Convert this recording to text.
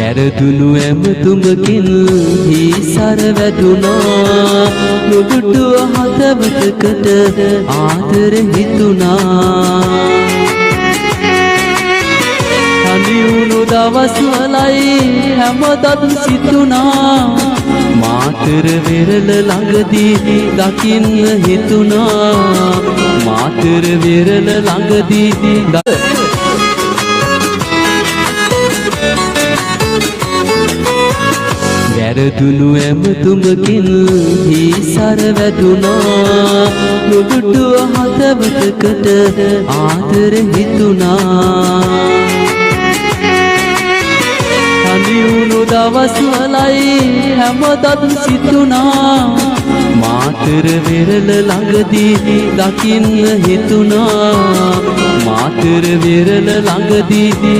වැරදුණු ඇමතුමකින් හිසර වැදුනා නුදුටුව හදවතකට ආදර හිතුණා තනිවුණු දවස්වලයි හැමදත් සිතුණා මාතර වෙරළ ළඟදී දකින්න හිතුණා මාතර වෙරළ ළඟදී වැරදුණු ඇමතුමකින් හිසර වැදුනා නුදුටුව හදවතකට ආදර හිතුණා තනිවුණු දවස්වලයි හැමදත් සිතුණා මාතර වෙරළ ළඟදී දකින්න හිතුණා මාතර වෙරළ ළඟදී